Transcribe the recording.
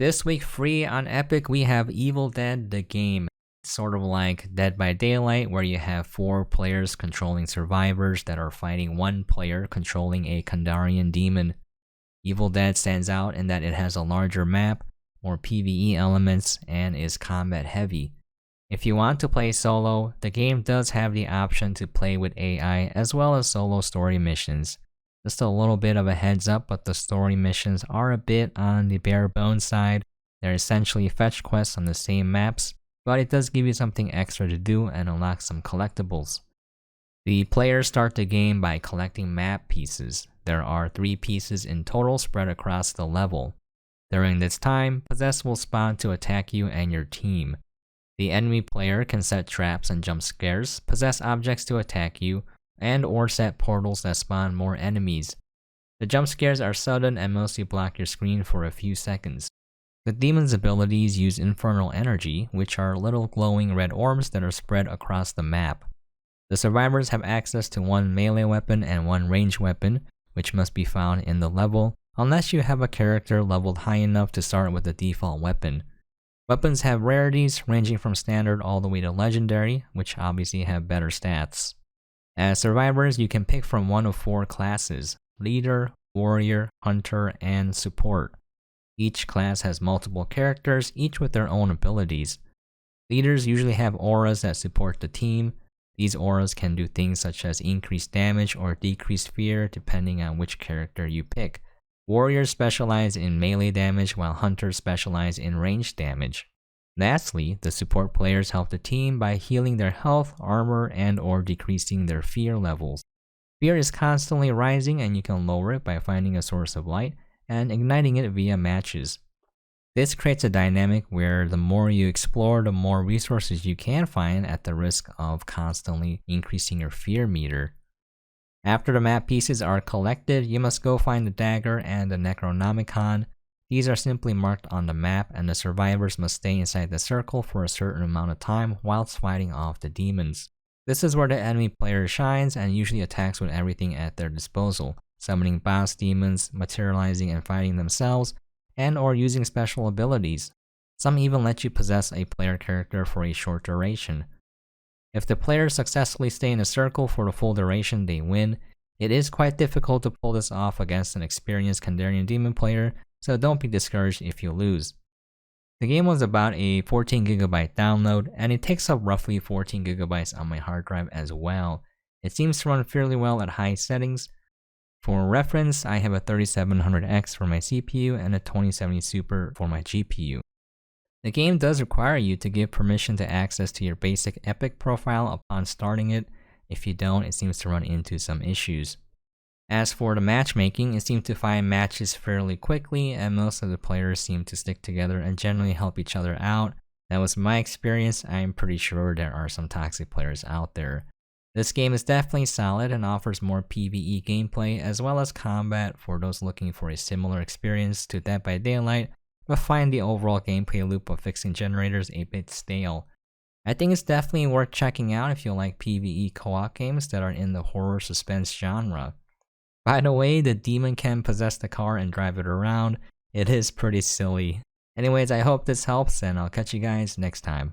This week free on Epic we have Evil Dead the game. It's sort of like Dead by Daylight where you have 4 players controlling survivors that are fighting 1 player controlling a Kandarian demon. Evil Dead stands out in that it has a larger map, more PvE elements, and is combat heavy. If you want to play solo, the game does have the option to play with AI as well as solo story missions. Just a little bit of a heads up, but the story missions are a bit on the bare bones side. They're essentially fetch quests on the same maps, but it does give you something extra to do and unlock some collectibles. The players start the game by collecting map pieces. There are 3 pieces in total spread across the level. During this time, possessed will spawn to attack you and your team. The enemy player can set traps and jump scares, possess objects to attack you, and or set portals that spawn more enemies. The jump scares are sudden and mostly block your screen for a few seconds. The demon's abilities use infernal energy, which are little glowing red orbs that are spread across the map. The survivors have access to 1 melee weapon and 1 ranged weapon, which must be found in the level, unless you have a character leveled high enough to start with the default weapon. Weapons have rarities ranging from standard all the way to legendary, which obviously have better stats. As survivors, you can pick from one of 4 classes: Leader, Warrior, Hunter, and Support. Each class has multiple characters, each with their own abilities. Leaders usually have auras that support the team. These auras can do things such as increase damage or decrease fear depending on which character you pick. Warriors specialize in melee damage while Hunters specialize in ranged damage. Lastly, the support players help the team by healing their health, armor, and or decreasing their fear levels. Fear is constantly rising and you can lower it by finding a source of light and igniting it via matches. This creates a dynamic where the more you explore, the more resources you can find at the risk of constantly increasing your fear meter. After the map pieces are collected, you must go find the dagger and the Necronomicon. These are simply marked on the map and the survivors must stay inside the circle for a certain amount of time whilst fighting off the demons. This is where the enemy player shines and usually attacks with everything at their disposal, summoning boss demons, materializing and fighting themselves, and or using special abilities. Some even let you possess a player character for a short duration. If the players successfully stay in a circle for the full duration, they win. It is quite difficult to pull this off against an experienced Kandarian demon player, so don't be discouraged if you lose. The game was about a 14GB download, and it takes up roughly 14GB on my hard drive as well. It seems to run fairly well at high settings. For reference, I have a 3700X for my CPU and a 2070 Super for my GPU. The game does require you to give permission to access to your basic Epic profile upon starting it. If you don't, it seems to run into some issues. As for the matchmaking, it seems to find matches fairly quickly and most of the players seem to stick together and generally help each other out. That was my experience. I am pretty sure there are some toxic players out there. This game is definitely solid and offers more PvE gameplay as well as combat for those looking for a similar experience to Dead by Daylight, but find the overall gameplay loop of fixing generators a bit stale. I think it's definitely worth checking out if you like PvE co-op games that are in the horror suspense genre. By the way, the demon can possess the car and drive it around. It is pretty silly. Anyways, I hope this helps and I'll catch you guys next time.